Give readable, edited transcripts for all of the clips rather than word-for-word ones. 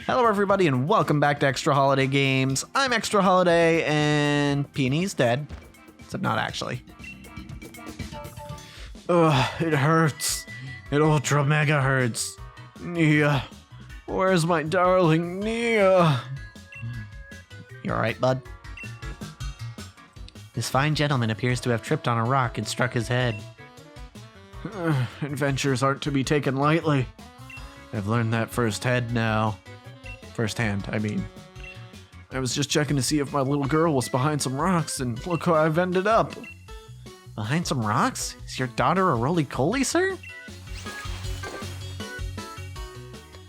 Hello everybody and welcome back to Extra Holiday Games. I'm Extra Holiday and Peony's dead. Except not actually. Ugh, it hurts. It ultra mega hurts. Nia, where's my darling Nia? You alright, bud? This fine gentleman appears to have tripped on a rock and struck his head. Adventures aren't to be taken lightly. I've learned that firsthand now. Firsthand, I mean. I was just checking to see if my little girl was behind some rocks, and look how I've ended up. Behind some rocks? Is your daughter a roly-coly, sir?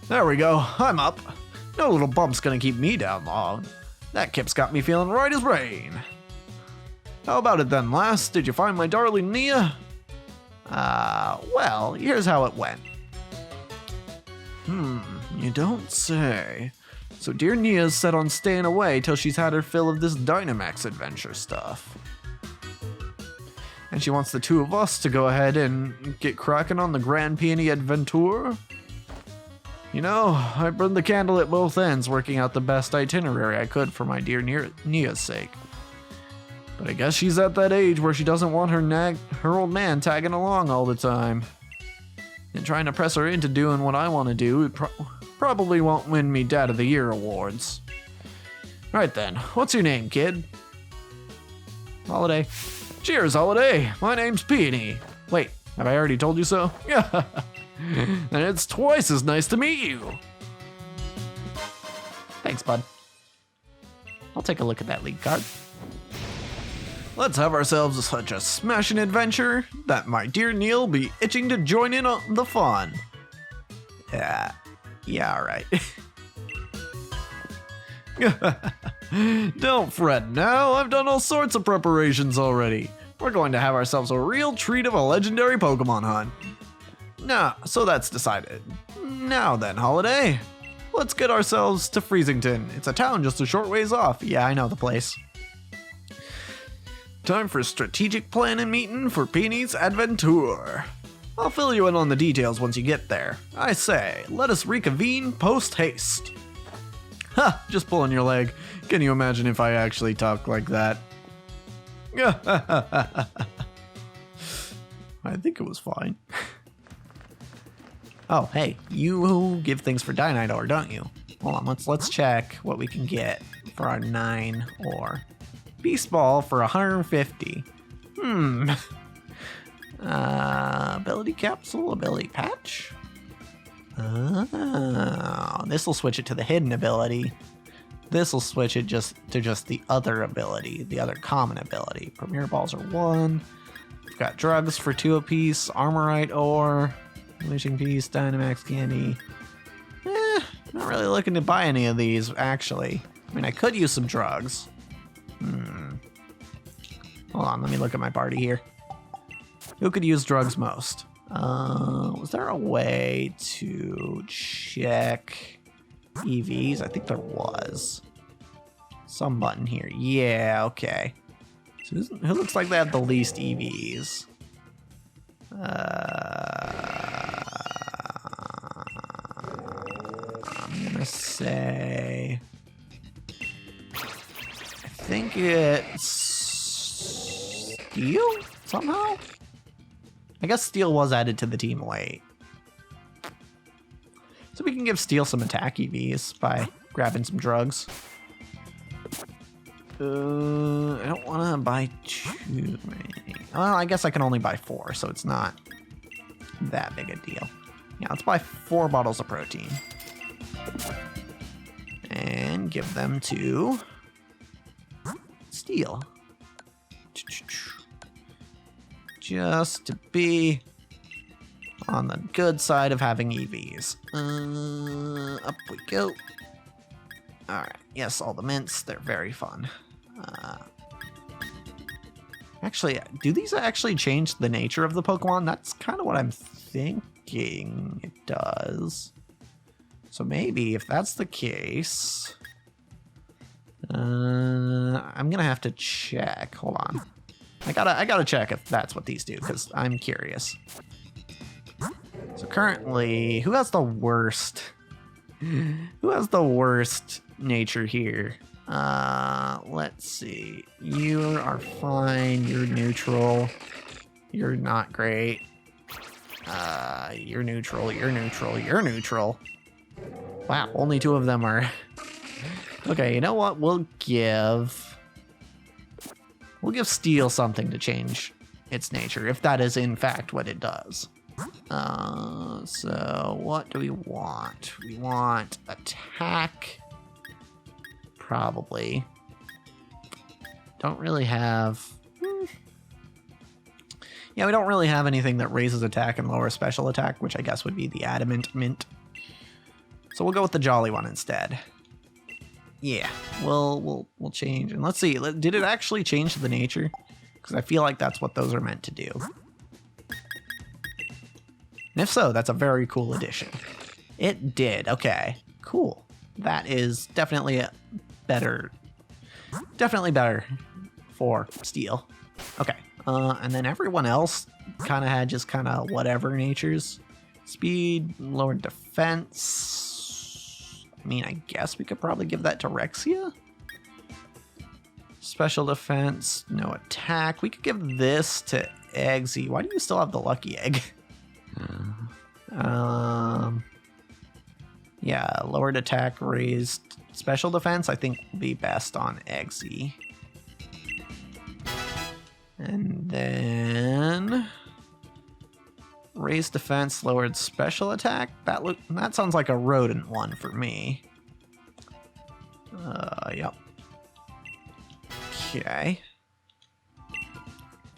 There we go, I'm up. No little bump's gonna keep me down long. That kip's got me feeling right as rain. How about it then, lass? Did you find my darling Nia? Well, here's how it went. You don't say. So dear Nia's set on staying away till she's had her fill of this Dynamax adventure stuff. And she wants the two of us to go ahead and get cracking on the Grand Peony Adventure. You know, I burned the candle at both ends, working out the best itinerary I could for my dear Nia's sake. But I guess she's at that age where she doesn't want her old man tagging along all the time. And trying to press her into doing what I want to do probably won't win me Dad of the Year awards. Right then, what's your name, kid? Holiday. Cheers, Holiday. My name's Peony. Wait, have I already told you so? Yeah. And it's twice as nice to meet you. Thanks, bud. I'll take a look at that lead card. Let's have ourselves such a smashing adventure that my dear Neil be itching to join in on the fun. Yeah, alright. Don't fret now, I've done all sorts of preparations already. We're going to have ourselves a real treat of a legendary Pokemon hunt. Nah, so that's decided. Now then, Holiday, let's get ourselves to Freezington. It's a town just a short ways off. Yeah, I know the place. Time for strategic planning meeting for Peony's Adventure. I'll fill you in on the details once you get there. I say, let us reconvene post-haste. Ha, just pulling your leg. Can you imagine if I actually talk like that? I think it was fine. Oh, hey, you give things for Dynite ore, don't you? Hold on, let's check what we can get for our 9 ore. Beast Ball for 150. Ability Capsule, Ability Patch. Oh, this will switch it to the hidden ability. This will switch it to just the other ability, the other common ability. Premier Balls are 1. We've got drugs for 2 apiece, Armorite ore, Wishing Piece, Dynamax Candy. Not really looking to buy any of these, actually. I mean, I could use some drugs. Hold on, let me look at my party here. Who could use drugs most? Was there a way to check EVs? I think there was. Some button here. Yeah, okay. So who looks like they have the least EVs? I'm gonna say... I think it's Steel somehow? I guess Steel was added to the team late. So we can give Steel some attack EVs by grabbing some drugs. I don't want to buy too many. Well, I guess I can only buy 4, so it's not that big a deal. Yeah, let's buy 4 bottles of protein. And give them to... Steel. Just to be on the good side of having EVs. Up we go. Alright, yes, all the mints, they're very fun. Actually, do these actually change the nature of the Pokemon? That's kind of what I'm thinking it does. So maybe if that's the case... I'm gonna have to check. Hold on. I gotta check if that's what these do, because I'm curious. So currently, who has the worst Who has the worst nature here? Let's see. You are fine. You're neutral. You're not great. You're neutral. You're neutral. You're neutral. Wow, only 2 of them are. Okay, you know what? We'll give steel something to change its nature, if that is in fact what it does. So what do we want? We want attack. Probably. Don't really have... Yeah, we don't really have anything that raises attack and lowers special attack, which I guess would be the adamant mint. So we'll go with the jolly one instead. Yeah, we'll change. And let's see, did it actually change the nature? Because I feel like that's what those are meant to do. And if so, that's a very cool addition. It did. Okay, cool. That is definitely better. Definitely better for steel. Okay, and then everyone else kind of had just kind of whatever natures. Speed, lower defense. I mean, I guess we could probably give that to Rexia. Special defense, no attack. We could give this to Eggsy. Why do you still have the lucky egg? Yeah, lowered attack, raised special defense, I think will be best on Eggsy. And then raised defense, lowered special attack. That sounds like a rodent one for me. Yep. Okay.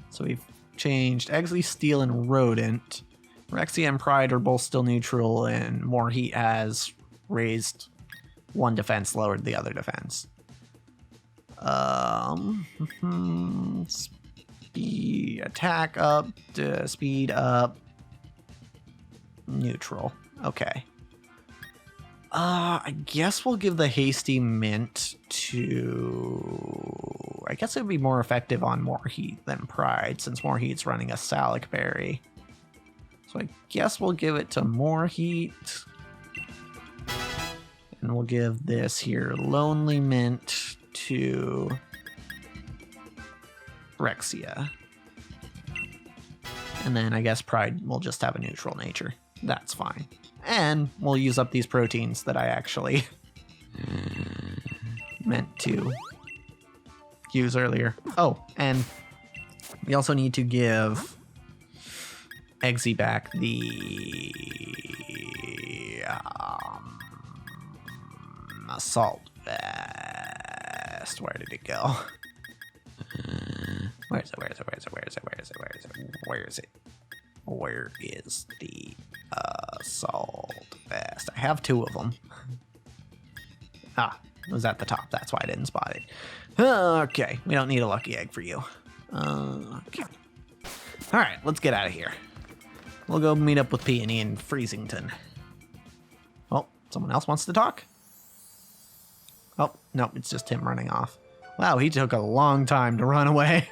So we've changed Eggsy, Steel, and Rodent. Rexia and Pride are both still neutral, and More Heat has raised 1 defense, lowered the other defense. Speed, attack up, speed up, neutral. Okay. I guess we'll give the Hasty Mint to... I guess it would be more effective on More Heat than Pride, since More Heat's running a Salic Berry. So I guess we'll give it to More Heat. And we'll give this here Lonely Mint to Rexia. And then I guess Pride will just have a neutral nature. That's fine. And we'll use up these proteins that I actually meant to use earlier. Oh, and we also need to give Eggsy back the assault vest. Where did it go? Where is it? Where is the assault vest? I have 2 of them. Ah, it was at the top. That's why I didn't spot it. Okay, we don't need a lucky egg for you. Okay. All right, let's get out of here. We'll go meet up with Peony in Freezington. Oh, someone else wants to talk? Oh, no, it's just him running off. Wow, he took a long time to run away.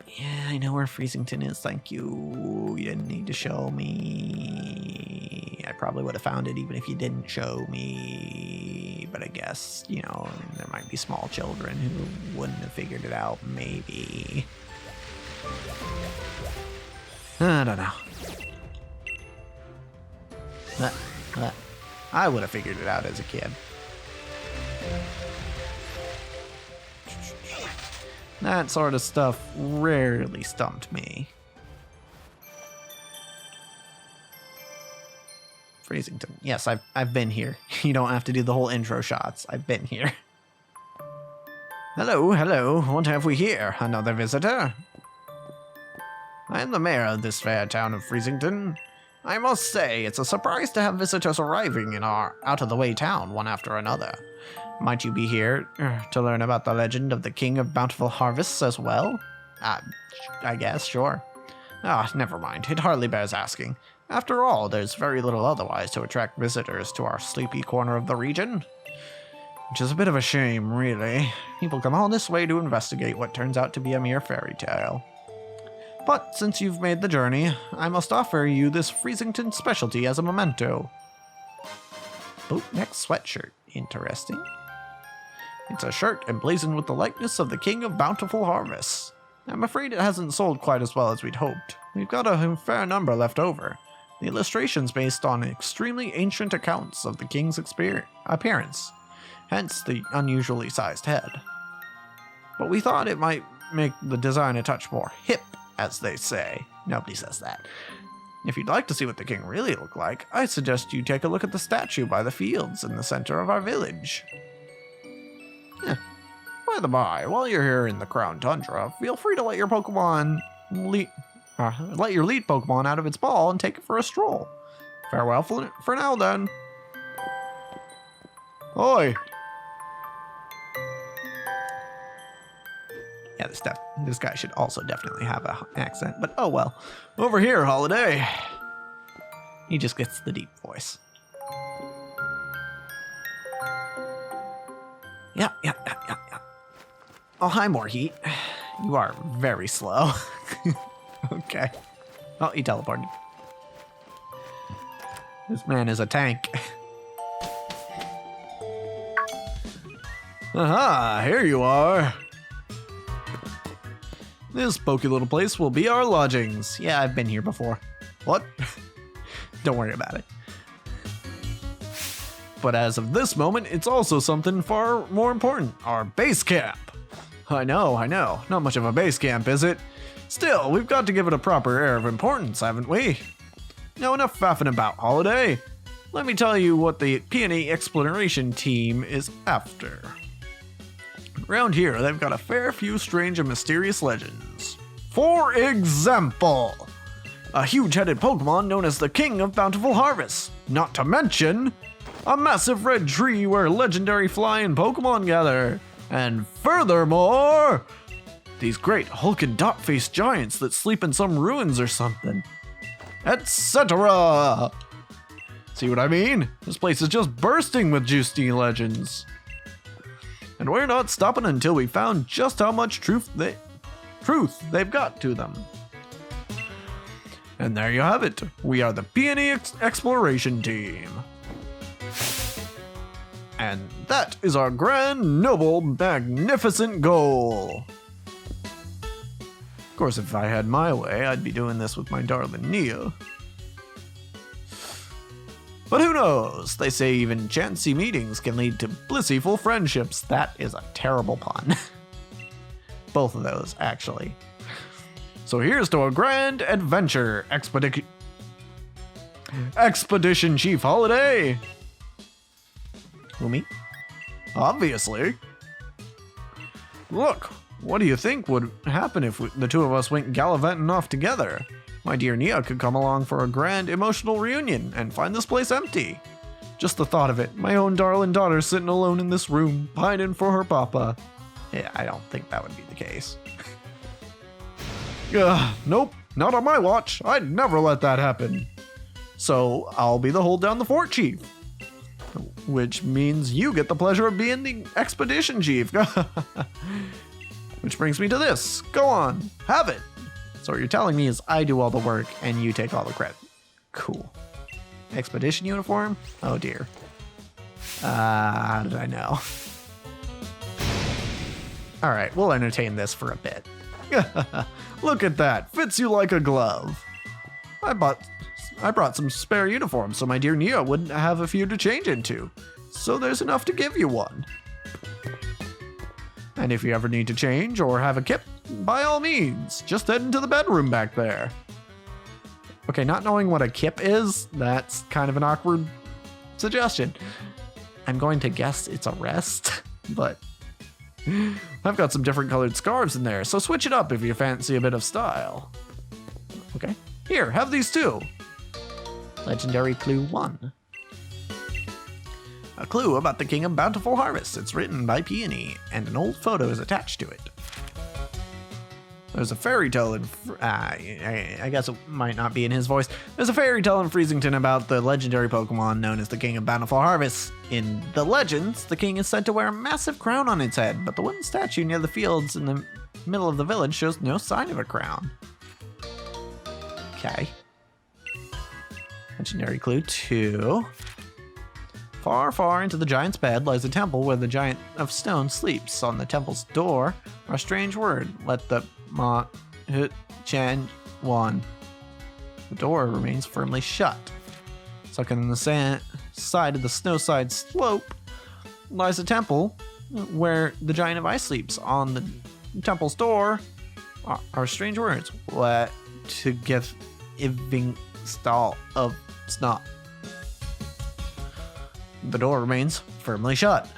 Yeah, I know where Freezington is, thank you. You didn't need to show me. I probably would have found it even if you didn't show me. But I guess, you know, there might be small children who wouldn't have figured it out, maybe. I don't know. I would have figured it out as a kid. That sort of stuff rarely stumped me. Freezington. Yes, I've been here. You don't have to do the whole intro shots. I've been here. Hello. What have we here? Another visitor? I am the mayor of this fair town of Freezington. I must say, it's a surprise to have visitors arriving in our out-of-the-way town one after another. Might you be here to learn about the legend of the King of Bountiful Harvests as well? I guess, sure. Never mind. It hardly bears asking. After all, there's very little otherwise to attract visitors to our sleepy corner of the region. Which is a bit of a shame, really. People come all this way to investigate what turns out to be a mere fairy tale. But since you've made the journey, I must offer you this Freezington specialty as a memento. Boatneck sweatshirt. Interesting. It's a shirt emblazoned with the likeness of the King of Bountiful Harvests. I'm afraid it hasn't sold quite as well as we'd hoped. We've got a fair number left over. The illustration's based on extremely ancient accounts of the king's appearance, hence the unusually sized head. But we thought it might make the design a touch more hip, as they say. Nobody says that. If you'd like to see what the king really looked like, I suggest you take a look at the statue by the fields in the center of our village. By the by, while you're here in the Crown Tundra, feel free to let your Pokemon let your lead Pokemon out of its ball and take it for a stroll. Farewell for now, then. Oi! Yeah, this guy should also definitely have an accent, but oh well. Over here, Holiday. He just gets the deep voice. Yeah. Oh, hi, Morheat. You are very slow. Okay. Oh, he teleported. This man is a tank. Aha, here you are. This pokey little place will be our lodgings. Yeah, I've been here before. What? Don't worry about it. But as of this moment, it's also something far more important. Our base camp. I know. Not much of a base camp, is it? Still, we've got to give it a proper air of importance, haven't we? Now enough faffing about, Holiday. Let me tell you what the Peony Exploration Team is after. Around here, they've got a fair few strange and mysterious legends. For example, a huge-headed Pokemon known as the King of Bountiful Harvests. Not to mention, a massive red tree where legendary flying Pokemon gather. And furthermore, these great hulking dot-faced giants that sleep in some ruins or something. Etc. See what I mean? This place is just bursting with juicy legends. And we're not stopping until we found just how much truth they've got to them. And there you have it. We are the Peony Exploration Team. And that is our grand, noble, magnificent goal. Of course, if I had my way, I'd be doing this with my darling Nia. But who knows? They say even chancy meetings can lead to blissful friendships. That is a terrible pun. Both of those, actually. So here's to a grand adventure Expedition Chief Holiday. Who, me? Obviously. Look, what do you think would happen if the two of us went gallivanting off together? My dear Nia could come along for a grand emotional reunion and find this place empty. Just the thought of it, my own darling daughter sitting alone in this room, pining for her papa. Yeah, I don't think that would be the case. Nope, not on my watch. I'd never let that happen. So I'll be the hold down the fort chief. Which means you get the pleasure of being the expedition chief. Which brings me to this. Go on, have it. So what you're telling me is I do all the work and you take all the credit. Cool. Expedition uniform? Oh dear. How did I know? Alright, we'll entertain this for a bit. Look at that. Fits you like a glove. I brought some spare uniforms so my dear Nia wouldn't have a few to change into. So there's enough to give you one. And if you ever need to change or have a kip, by all means, just head into the bedroom back there. Okay, not knowing what a kip is, that's kind of an awkward suggestion. I'm going to guess it's a rest, but I've got some different colored scarves in there, so switch it up if you fancy a bit of style. Okay, here, have these too. Legendary Clue 1. A clue about the King of Bountiful Harvests. It's written by Peony, and an old photo is attached to it. There's a fairy tale in... I guess it might not be in his voice. There's a fairy tale in Freezington about the legendary Pokemon known as the King of Bountiful Harvests. In the legends, the king is said to wear a massive crown on its head, but the wooden statue near the fields in the middle of the village shows no sign of a crown. Okay. Legendary clue 2. Far, far into the giant's bed lies a temple where the giant of stone sleeps. On the temple's door are a strange word. Let the ma hut chan one. The door remains firmly shut. Sunken in the side of the snowside slope lies a temple where the giant of ice sleeps. On the temple's door are strange words. Let to give iving stall of snot. The door remains firmly shut.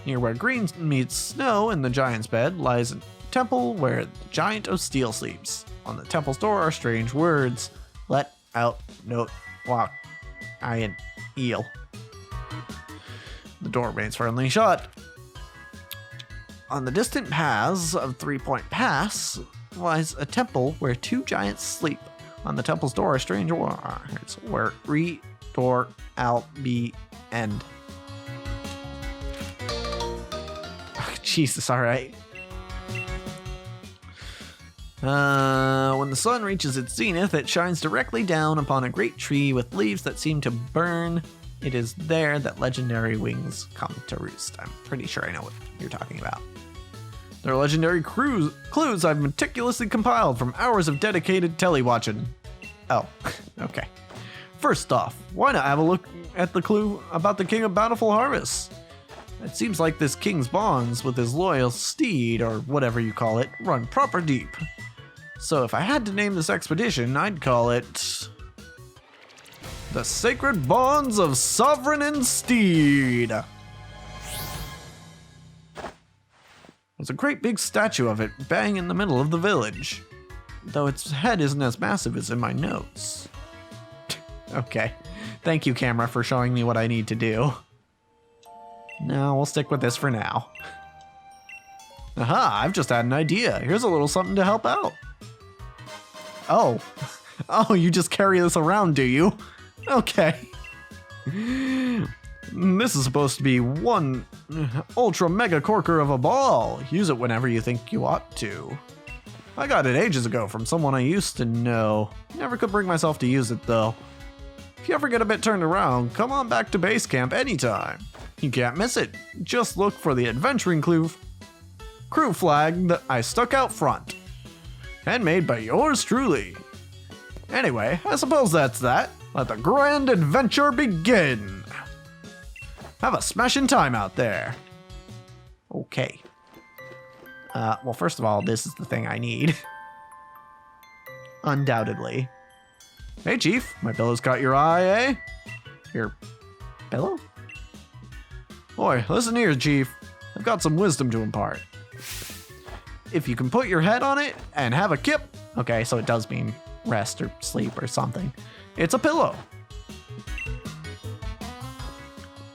Near where green meets snow in the giant's bed lies a temple where the giant of steel sleeps. On the temple's door are strange words. Let out note walk iron eel. The door remains firmly shut. On the distant paths of 3 Point Pass lies a temple where 2 giants sleep. On the temple's door are strange words. Where re door al be end. Oh, Jesus, alright. When the sun reaches its zenith, it shines directly down upon a great tree with leaves that seem to burn. It is there that legendary wings come to roost. I'm pretty sure I know what you're talking about. They're legendary clues I've meticulously compiled from hours of dedicated telewatching. Oh, okay. First off, why not have a look at the clue about the King of Bountiful Harvests? It seems like this king's bonds with his loyal steed, or whatever you call it, run proper deep. So if I had to name this expedition, I'd call it The Sacred Bonds of Sovereign and Steed. There's a great big statue of it bang in the middle of the village, though its head isn't as massive as in my notes. Okay, thank you, camera, for showing me what I need to do. No, we'll stick with this for now. Aha, I've just had an idea. Here's a little something to help out. Oh. Oh, you just carry this around, do you? Okay. This is supposed to be one ultra mega corker of a ball. Use it whenever you think you ought to. I got it ages ago from someone I used to know. Never could bring myself to use it though. If you ever get a bit turned around, come on back to base camp anytime. You can't miss it. Just look for the adventuring crew flag that I stuck out front. Handmade by yours truly. Anyway, I suppose that's that. Let the grand adventure begin. Have a smashing time out there. Okay. Well, first of all, this is the thing I need. Undoubtedly. Hey, Chief, my pillow's caught your eye, eh? Your pillow? Boy, listen here, Chief. I've got some wisdom to impart. If you can put your head on it and have a kip... Okay, so it does mean rest or sleep or something. It's a pillow.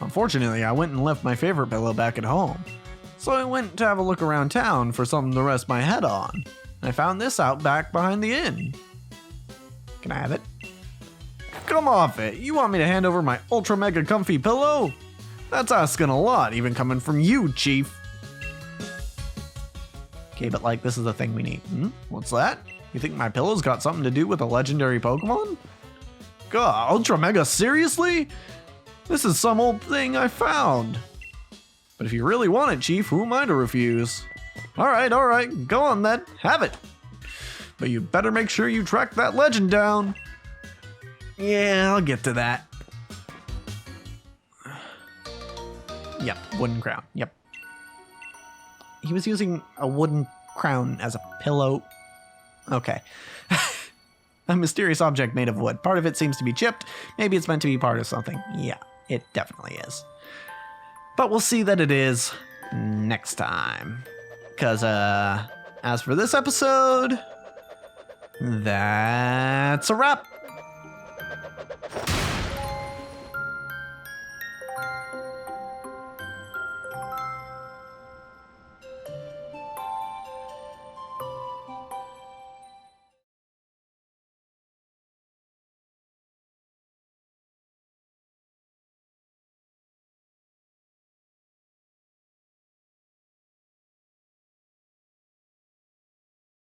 Unfortunately, I went and left my favorite pillow back at home. So I went to have a look around town for something to rest my head on. I found this out back behind the inn. Can I have it? Come off it. You want me to hand over my ultra mega comfy pillow? That's asking a lot, even coming from you, Chief. Okay, but like, this is the thing we need. What's that? You think my pillow's got something to do with a legendary Pokemon? God, ultra mega, seriously? This is some old thing I found. But if you really want it, Chief, who am I to refuse? All right, go on then, have it. But you better make sure you track that legend down. Yeah, I'll get to that. Yep, wooden crown, yep. He was using a wooden crown as a pillow. Okay. A mysterious object made of wood. Part of it seems to be chipped. Maybe it's meant to be part of something. Yeah, it definitely is. But we'll see that it is next time. Because, as for this episode, that's a wrap.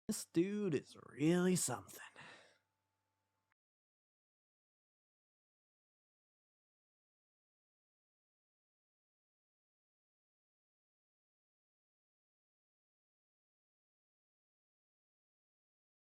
This dude is really something.